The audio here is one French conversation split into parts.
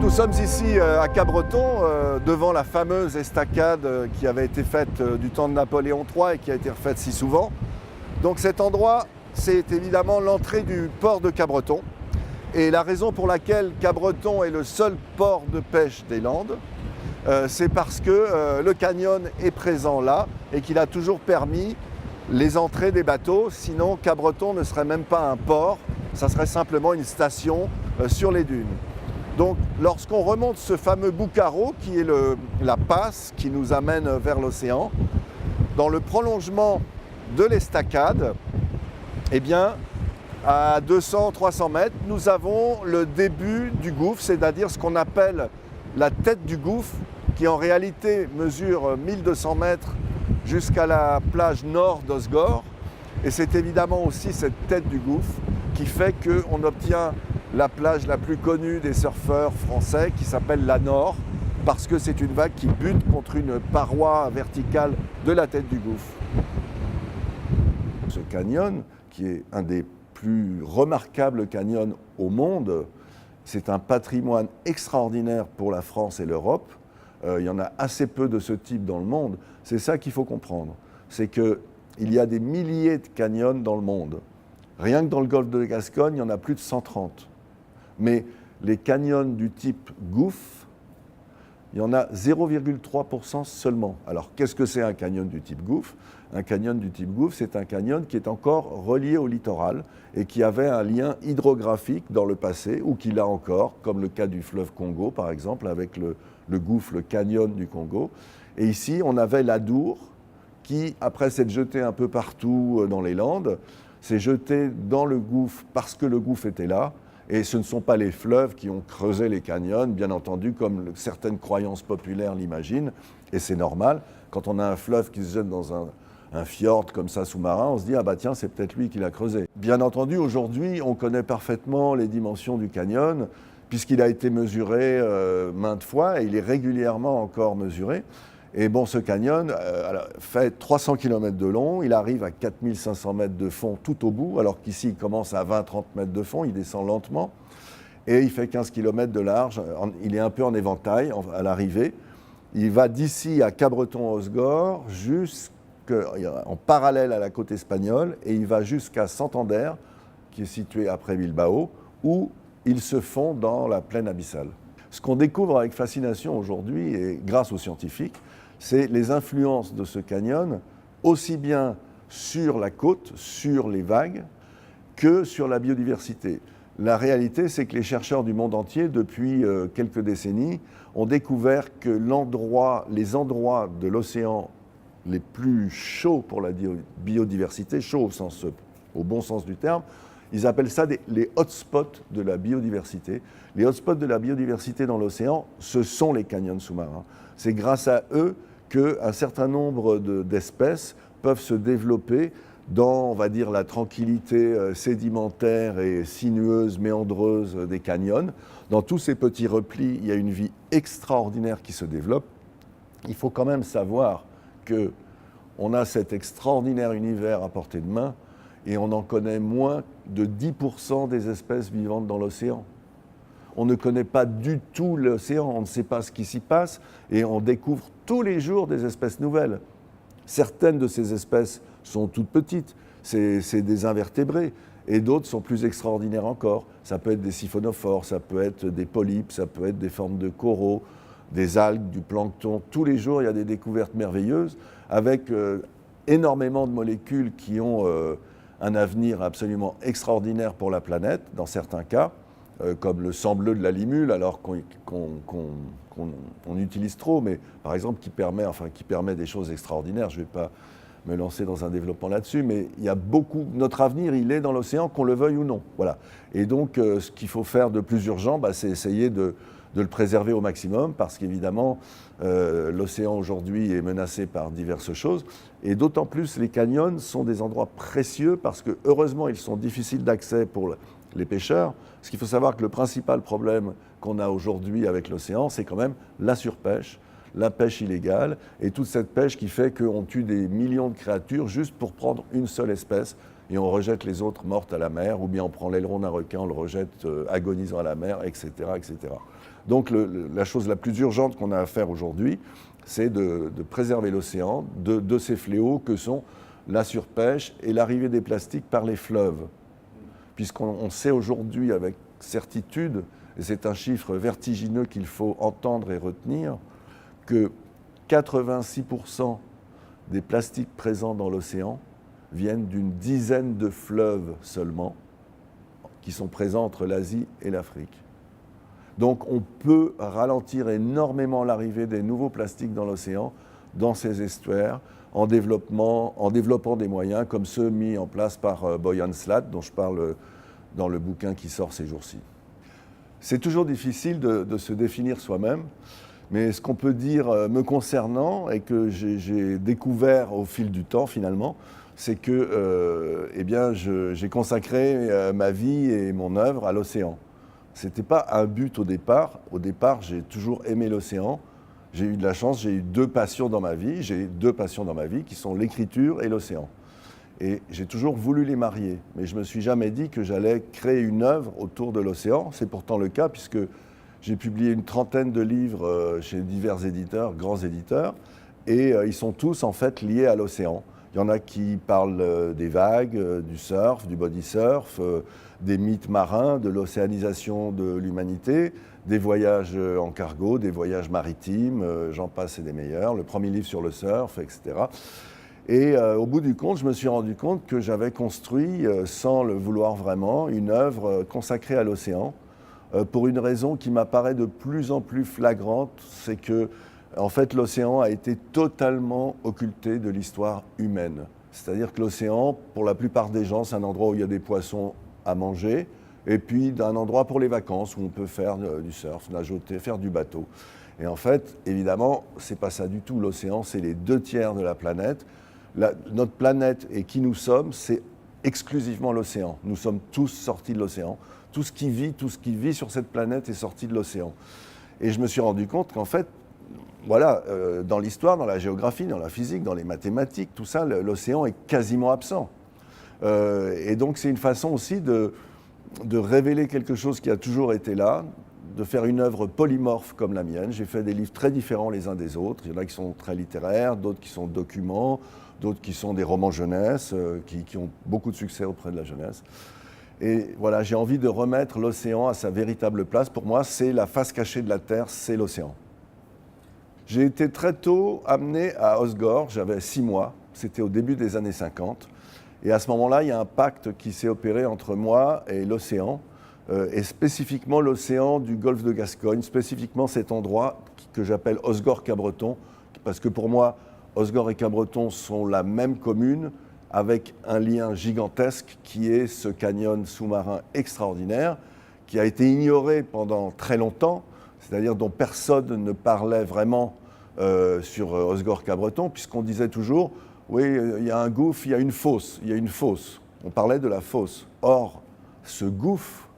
Nous sommes ici à Cabreton, devant la fameuse estacade qui avait été faite du temps de Napoléon III et qui a été refaite si souvent. Donc cet endroit, c'est évidemment l'entrée du port de Cabreton. Et la raison pour laquelle Cabreton est le seul port de pêche des Landes, c'est parce que le canyon est présent là et qu'il a toujours permis les entrées des bateaux. Sinon, Cabreton ne serait même pas un port, ça serait simplement une station sur les dunes. Donc, lorsqu'on remonte ce fameux Boucaro, qui est la passe qui nous amène vers l'océan, dans le prolongement de l'estacade, eh bien, à 200-300 mètres, nous avons le début du gouffre, c'est-à-dire ce qu'on appelle la tête du gouffre, qui en réalité mesure 1200 mètres jusqu'à la plage nord d'Osgore. Et c'est évidemment aussi cette tête du gouffre qui fait qu'on obtient la plage la plus connue des surfeurs français qui s'appelle la Nord, parce que c'est une vague qui bute contre une paroi verticale de la tête du gouffre. Ce canyon, qui est un des plus remarquables canyons au monde, c'est un patrimoine extraordinaire pour la France et l'Europe. Il y en a assez peu de ce type dans le monde. C'est ça qu'il faut comprendre. C'est qu'il y a des milliers de canyons dans le monde. Rien que dans le golfe de Gascogne, il y en a plus de 130. Mais les canyons du type gouffre, il y en a 0,3% seulement. Alors, qu'est-ce que c'est un canyon du type gouffre ? Un canyon du type gouffre, c'est un canyon qui est encore relié au littoral et qui avait un lien hydrographique dans le passé, ou qui l'a encore, comme le cas du fleuve Congo, par exemple, avec le gouffre, le canyon du Congo. Et ici, on avait l'Adour, qui, après s'être jeté un peu partout dans les Landes, s'est jeté dans le gouffre parce que le gouffre était là. Et ce ne sont pas les fleuves qui ont creusé les canyons, bien entendu, comme certaines croyances populaires l'imaginent. Et c'est normal. Quand on a un fleuve qui se jette dans un fjord comme ça sous-marin, on se dit « Ah bah tiens, c'est peut-être lui qui l'a creusé ». Bien entendu, aujourd'hui, on connaît parfaitement les dimensions du canyon, puisqu'il a été mesuré maintes fois, et il est régulièrement encore mesuré. Et bon, ce canyon fait 300 km de long, il arrive à 4500 mètres de fond tout au bout, alors qu'ici il commence à 20-30 mètres de fond, il descend lentement, et il fait 15 km de large, il est un peu en éventail à l'arrivée. Il va d'ici à Cabreton-Osgore en parallèle à la côte espagnole, et il va jusqu'à Santander, qui est situé après Bilbao, où il se fond dans la plaine abyssale. Ce qu'on découvre avec fascination aujourd'hui, et grâce aux scientifiques, c'est les influences de ce canyon, aussi bien sur la côte, sur les vagues, que sur la biodiversité. La réalité, c'est que les chercheurs du monde entier, depuis quelques décennies, ont découvert que les endroits de l'océan les plus chauds pour la biodiversité, chauds au bon sens du terme, ils appellent ça les hotspots de la biodiversité. Les hotspots de la biodiversité dans l'océan, ce sont les canyons sous-marins. C'est grâce à eux qu'un certain nombre d'espèces peuvent se développer dans, on va dire, la tranquillité sédimentaire et sinueuse, méandreuse des canyons. Dans tous ces petits replis, il y a une vie extraordinaire qui se développe. Il faut quand même savoir qu'on a cet extraordinaire univers à portée de main, et on en connaît moins de 10% des espèces vivantes dans l'océan. On ne connaît pas du tout l'océan, on ne sait pas ce qui s'y passe, et on découvre tous les jours des espèces nouvelles. Certaines de ces espèces sont toutes petites, c'est des invertébrés, et d'autres sont plus extraordinaires encore. Ça peut être des siphonophores, ça peut être des polypes, ça peut être des formes de coraux, des algues, du plancton. Tous les jours, il y a des découvertes merveilleuses, avec énormément de molécules qui ont un avenir absolument extraordinaire pour la planète, dans certains cas, comme le sang bleu de la limule, alors qu'on utilise trop, mais par exemple qui permet des choses extraordinaires. Je ne vais pas me lancer dans un développement là-dessus, mais il y a notre avenir, il est dans l'océan, qu'on le veuille ou non. Voilà. Et donc, ce qu'il faut faire de plus urgent, c'est essayer de le préserver au maximum, parce qu'évidemment, l'océan aujourd'hui est menacé par diverses choses. Et d'autant plus, les canyons sont des endroits précieux, parce que heureusement, ils sont difficiles d'accès pour les pêcheurs. Parce qu'il faut savoir que le principal problème qu'on a aujourd'hui avec l'océan, c'est quand même la surpêche, la pêche illégale, et toute cette pêche qui fait qu'on tue des millions de créatures juste pour prendre une seule espèce, et on rejette les autres mortes à la mer, ou bien on prend l'aileron d'un requin, on le rejette agonisant à la mer, etc., etc. Donc la chose la plus urgente qu'on a à faire aujourd'hui, c'est de préserver l'océan de ces fléaux que sont la surpêche et l'arrivée des plastiques par les fleuves. Puisqu'on sait aujourd'hui avec certitude, et c'est un chiffre vertigineux qu'il faut entendre et retenir, que 86% des plastiques présents dans l'océan viennent d'une dizaine de fleuves seulement, qui sont présents entre l'Asie et l'Afrique. Donc on peut ralentir énormément l'arrivée des nouveaux plastiques dans l'océan, dans ces estuaires, en développant des moyens comme ceux mis en place par Boyan Slat, dont je parle dans le bouquin qui sort ces jours-ci. C'est toujours difficile de se définir soi-même, mais ce qu'on peut dire me concernant et que j'ai découvert au fil du temps finalement, c'est que j'ai consacré ma vie et mon œuvre à l'océan. Ce n'était pas un but au départ. Au départ, j'ai toujours aimé l'océan. J'ai eu de la chance, j'ai eu deux passions dans ma vie. J'ai deux passions dans ma vie qui sont l'écriture et l'océan. Et j'ai toujours voulu les marier. Mais je ne me suis jamais dit que j'allais créer une œuvre autour de l'océan. C'est pourtant le cas puisque j'ai publié une trentaine de livres chez divers éditeurs, grands éditeurs. Et ils sont tous en fait liés à l'océan. Il y en a qui parlent des vagues, du surf, du body surf, des mythes marins, de l'océanisation de l'humanité, des voyages en cargo, des voyages maritimes, j'en passe et des meilleurs, le premier livre sur le surf, etc. Et au bout du compte, je me suis rendu compte que j'avais construit, sans le vouloir vraiment, une œuvre consacrée à l'océan, pour une raison qui m'apparaît de plus en plus flagrante, c'est que en fait, l'océan a été totalement occulté de l'histoire humaine. C'est-à-dire que l'océan, pour la plupart des gens, c'est un endroit où il y a des poissons à manger, et puis un endroit pour les vacances où on peut faire du surf, nageoter, faire du bateau. Et en fait, évidemment, c'est pas ça du tout. L'océan, c'est les 2/3 de la planète. Notre planète et qui nous sommes, c'est exclusivement l'océan. Nous sommes tous sortis de l'océan. Tout ce qui vit sur cette planète est sorti de l'océan. Et je me suis rendu compte qu'en fait, voilà, dans l'histoire, dans la géographie, dans la physique, dans les mathématiques, tout ça, l'océan est quasiment absent. Et donc c'est une façon aussi de révéler quelque chose qui a toujours été là, de faire une œuvre polymorphe comme la mienne. J'ai fait des livres très différents les uns des autres. Il y en a qui sont très littéraires, d'autres qui sont documents, d'autres qui sont des romans jeunesse, qui ont beaucoup de succès auprès de la jeunesse. Et voilà, j'ai envie de remettre l'océan à sa véritable place. Pour moi, c'est la face cachée de la Terre, c'est l'océan. J'ai été très tôt amené à Osgore, j'avais 6 mois, c'était au début des années 50. Et à ce moment-là, il y a un pacte qui s'est opéré entre moi et l'océan, et spécifiquement l'océan du golfe de Gascogne, spécifiquement cet endroit que j'appelle Osgore-Cabreton, parce que pour moi, Osgore et Cabreton sont la même commune, avec un lien gigantesque qui est ce canyon sous-marin extraordinaire, qui a été ignoré pendant très longtemps, c'est-à-dire dont personne ne parlait vraiment sur Osgore-Cabreton, puisqu'on disait toujours, oui, il y a un gouffre, il y a une fosse, On parlait de la fosse. Or, ce gouffre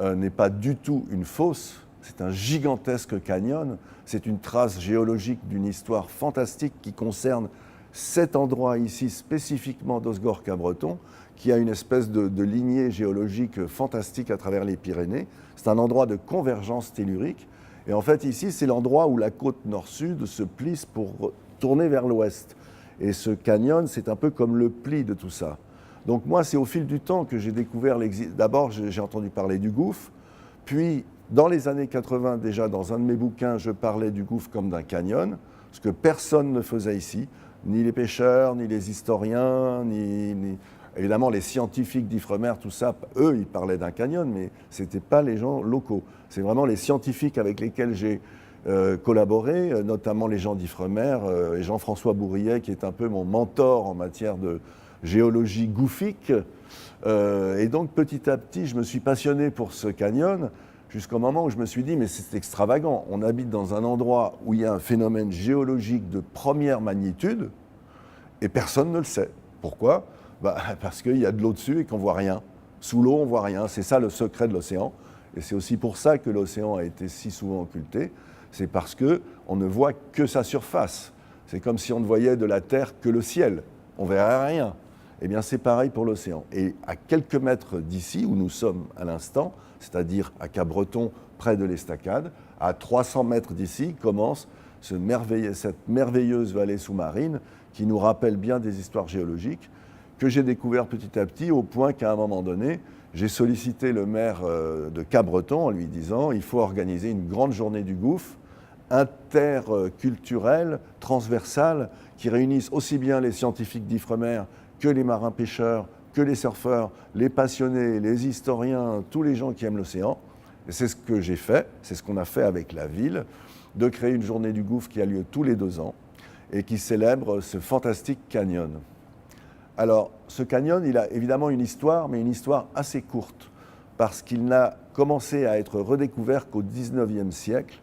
n'est pas du tout une fosse, c'est un gigantesque canyon, c'est une trace géologique d'une histoire fantastique qui concerne cet endroit ici, spécifiquement d'Osgore-Cabreton, qui a une espèce de lignée géologique fantastique à travers les Pyrénées. C'est un endroit de convergence tellurique. Et en fait, ici, c'est l'endroit où la côte nord-sud se plisse pour tourner vers l'ouest. Et ce canyon, c'est un peu comme le pli de tout ça. Donc moi, c'est au fil du temps que j'ai découvert l'existence. D'abord, j'ai entendu parler du gouffre. Puis, dans les années 80, déjà, dans un de mes bouquins, je parlais du gouffre comme d'un canyon, ce que personne ne faisait ici. Ni les pêcheurs, ni les historiens, ni évidemment les scientifiques d'Ifremer, tout ça, eux, ils parlaient d'un canyon, mais ce n'étaient pas les gens locaux. C'est vraiment les scientifiques avec lesquels j'ai collaboré, notamment les gens d'Ifremer, et Jean-François Bourrillet, qui est un peu mon mentor en matière de géologie gouffique. Et donc, petit à petit, je me suis passionné pour ce canyon, jusqu'au moment où je me suis dit, mais c'est extravagant. On habite dans un endroit où il y a un phénomène géologique de première magnitude, et personne ne le sait. Pourquoi ? Parce qu'il y a de l'eau dessus et qu'on ne voit rien. Sous l'eau, on ne voit rien. C'est ça le secret de l'océan. Et c'est aussi pour ça que l'océan a été si souvent occulté. C'est parce qu'on ne voit que sa surface. C'est comme si on ne voyait de la Terre que le ciel. On ne verrait rien. Eh bien, c'est pareil pour l'océan. Et à quelques mètres d'ici, où nous sommes à l'instant, c'est-à-dire à Cabreton, près de l'Estacade, À 300 mètres d'ici commence cette merveilleuse vallée sous-marine qui nous rappelle bien des histoires géologiques que j'ai découvert petit à petit au point qu'à un moment donné, j'ai sollicité le maire de Cabreton en lui disant il faut organiser une grande journée du gouffre interculturelle, transversale, qui réunisse aussi bien les scientifiques d'Ifremer que les marins-pêcheurs, que les surfeurs, les passionnés, les historiens, tous les gens qui aiment l'océan. Et c'est ce que j'ai fait, c'est ce qu'on a fait avec la ville, de créer une journée du gouffre qui a lieu tous les 2 ans et qui célèbre ce fantastique canyon. Alors, ce canyon, il a évidemment une histoire, mais une histoire assez courte, parce qu'il n'a commencé à être redécouvert qu'au XIXe siècle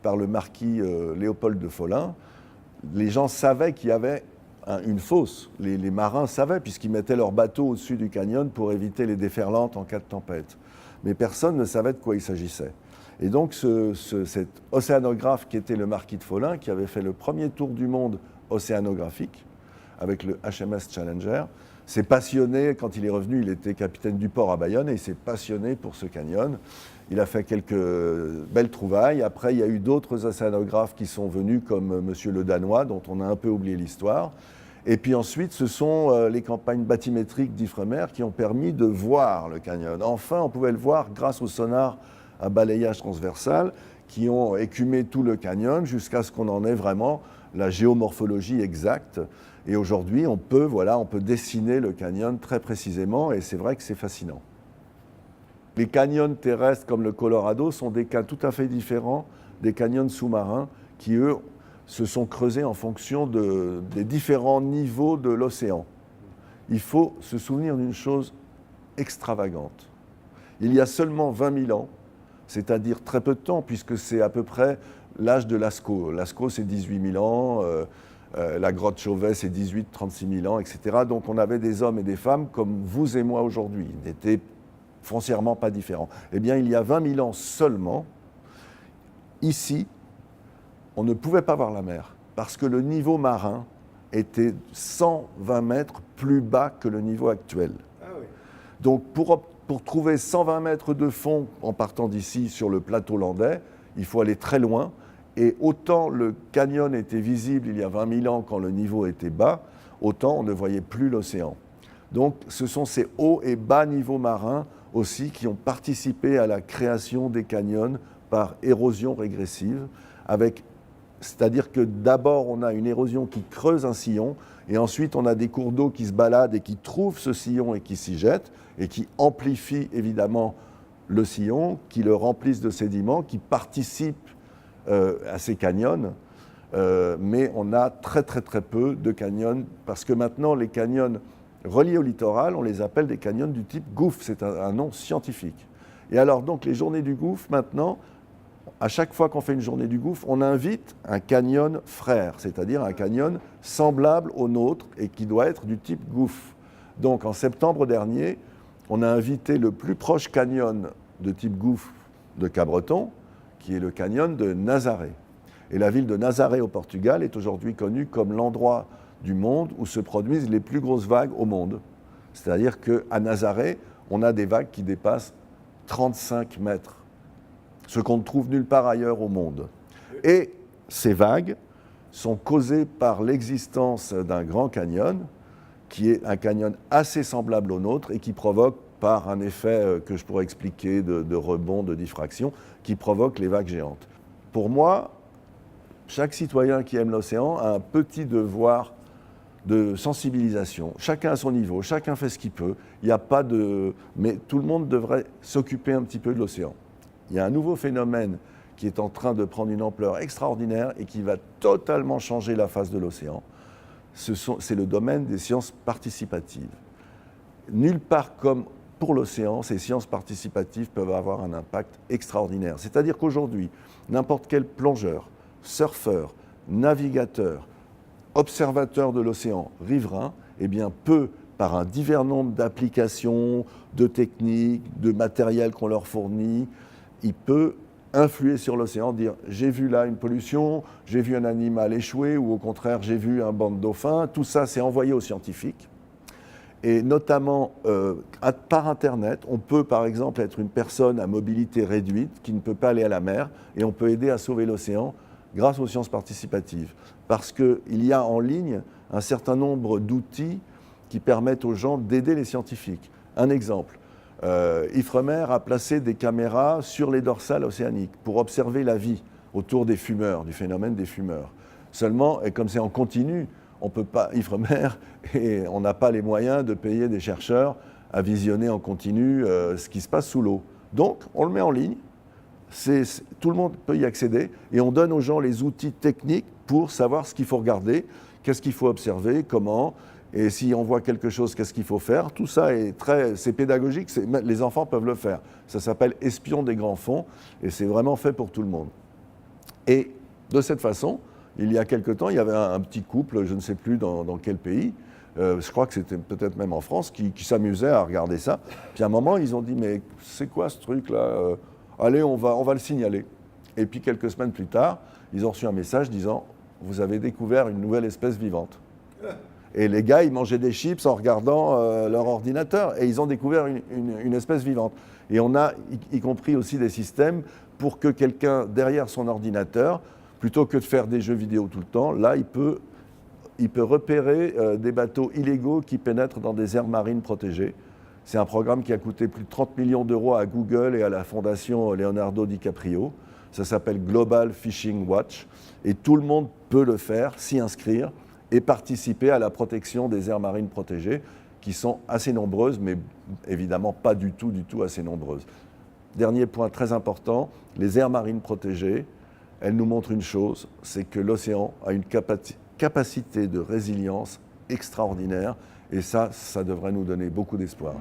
par le marquis Léopold de Follin. Les gens savaient qu'il y avait une fosse. Les marins savaient, puisqu'ils mettaient leur bateau au-dessus du canyon pour éviter les déferlantes en cas de tempête. Mais personne ne savait de quoi il s'agissait. Et donc, cet océanographe qui était le marquis de Follin, qui avait fait le premier tour du monde océanographique avec le HMS Challenger, s'est passionné, quand il est revenu, il était capitaine du port à Bayonne, et il s'est passionné pour ce canyon. Il a fait quelques belles trouvailles. Après, il y a eu d'autres océanographes qui sont venus, comme M. Le Danois, dont on a un peu oublié l'histoire. Et puis ensuite, ce sont les campagnes bathymétriques d'Ifremer qui ont permis de voir le canyon. Enfin, on pouvait le voir grâce au sonar à balayage transversal qui ont écumé tout le canyon jusqu'à ce qu'on en ait vraiment la géomorphologie exacte. Et aujourd'hui, on peut dessiner le canyon très précisément, et c'est vrai que c'est fascinant. Les canyons terrestres comme le Colorado sont des cas tout à fait différents des canyons sous-marins qui, eux, se sont creusés en fonction des différents niveaux de l'océan. Il faut se souvenir d'une chose extravagante. Il y a seulement 20 000 ans, c'est-à-dire très peu de temps, puisque c'est à peu près l'âge de Lascaux. Lascaux, c'est 18 000 ans, la grotte Chauvet, c'est 36 000 ans, etc. Donc on avait des hommes et des femmes comme vous et moi aujourd'hui. Ils n'étaient foncièrement pas différents. Eh bien, il y a 20 000 ans seulement, ici, on ne pouvait pas voir la mer, parce que le niveau marin était 120 mètres plus bas que le niveau actuel. Ah oui. Donc pour trouver 120 mètres de fond en partant d'ici sur le plateau landais, il faut aller très loin. Et autant le canyon était visible il y a 20 000 ans quand le niveau était bas, autant on ne voyait plus l'océan. Donc ce sont ces hauts et bas niveaux marins aussi qui ont participé à la création des canyons par érosion régressive, c'est-à-dire que d'abord on a une érosion qui creuse un sillon, et ensuite on a des cours d'eau qui se baladent et qui trouvent ce sillon et qui s'y jettent, et qui amplifient évidemment le sillon, qui le remplissent de sédiments, qui participent à ces canyons. Mais on a très très très peu de canyons, parce que maintenant les canyons reliés au littoral, on les appelle des canyons du type gouffre, c'est un nom scientifique. Et alors donc les journées du gouffre, maintenant, à chaque fois qu'on fait une journée du gouffre, on invite un canyon frère, c'est-à-dire un canyon semblable au nôtre et qui doit être du type gouffre. Donc en septembre dernier, on a invité le plus proche canyon de type gouffre de Cabreton, qui est le canyon de Nazaré. Et la ville de Nazaré au Portugal est aujourd'hui connue comme l'endroit du monde où se produisent les plus grosses vagues au monde. C'est-à-dire qu'à Nazaré, on a des vagues qui dépassent 35 mètres, ce qu'on ne trouve nulle part ailleurs au monde. Et ces vagues sont causées par l'existence d'un grand canyon, qui est un canyon assez semblable au nôtre et qui provoque, par un effet que je pourrais expliquer de rebond, de diffraction, qui provoque les vagues géantes. Pour moi, chaque citoyen qui aime l'océan a un petit devoir de sensibilisation. Chacun à son niveau, chacun fait ce qu'il peut. Il n'y a pas de... Mais tout le monde devrait s'occuper un petit peu de l'océan. Il y a un nouveau phénomène qui est en train de prendre une ampleur extraordinaire et qui va totalement changer la face de l'océan. C'est le domaine des sciences participatives. Nulle part comme pour l'océan, ces sciences participatives peuvent avoir un impact extraordinaire. C'est-à-dire qu'aujourd'hui, n'importe quel plongeur, surfeur, navigateur, observateur de l'océan, riverain, eh bien, peut, par un divers nombre d'applications, de techniques, de matériel qu'on leur fournit, il peut influer sur l'océan, dire « j'ai vu là une pollution, j'ai vu un animal échouer » ou au contraire « j'ai vu un banc de dauphins ». Tout ça, c'est envoyé aux scientifiques. Et notamment, par Internet, on peut par exemple être une personne à mobilité réduite qui ne peut pas aller à la mer, et on peut aider à sauver l'océan grâce aux sciences participatives. Parce qu'il y a en ligne un certain nombre d'outils qui permettent aux gens d'aider les scientifiques. Un exemple, Ifremer a placé des caméras sur les dorsales océaniques pour observer la vie autour des fumeurs, du phénomène des fumeurs. Seulement, et comme c'est en continu, on peut pas, Ifremer, et on n'a pas les moyens de payer des chercheurs à visionner en continu ce qui se passe sous l'eau. Donc, on le met en ligne, tout le monde peut y accéder, et on donne aux gens les outils techniques pour savoir ce qu'il faut regarder, qu'est-ce qu'il faut observer, comment, et si on voit quelque chose, qu'est-ce qu'il faut faire. Tout ça c'est pédagogique, les enfants peuvent le faire. Ça s'appelle Espions des grands fonds, et c'est vraiment fait pour tout le monde. Et de cette façon, il y a quelque temps, il y avait un petit couple, je ne sais plus dans quel pays, je crois que c'était peut-être même en France, qui s'amusait à regarder ça. Puis à un moment, ils ont dit, mais c'est quoi ce truc-là allez, on va le signaler. Et puis quelques semaines plus tard, ils ont reçu un message disant, vous avez découvert une nouvelle espèce vivante. Et les gars, ils mangeaient des chips en regardant leur ordinateur, et ils ont découvert une espèce vivante. Et on a y compris aussi des systèmes pour que quelqu'un, derrière son ordinateur, plutôt que de faire des jeux vidéo tout le temps, là, il peut repérer des bateaux illégaux qui pénètrent dans des aires marines protégées. C'est un programme qui a coûté plus de 30 millions d'euros à Google et à la fondation Leonardo DiCaprio. Ça s'appelle Global Fishing Watch. Et tout le monde peut le faire, s'y inscrire et participer à la protection des aires marines protégées, qui sont assez nombreuses, mais évidemment pas du tout assez nombreuses. Dernier point très important, les aires marines protégées, elles nous montrent une chose, c'est que l'océan a une capacité de résilience extraordinaire, et ça devrait nous donner beaucoup d'espoir.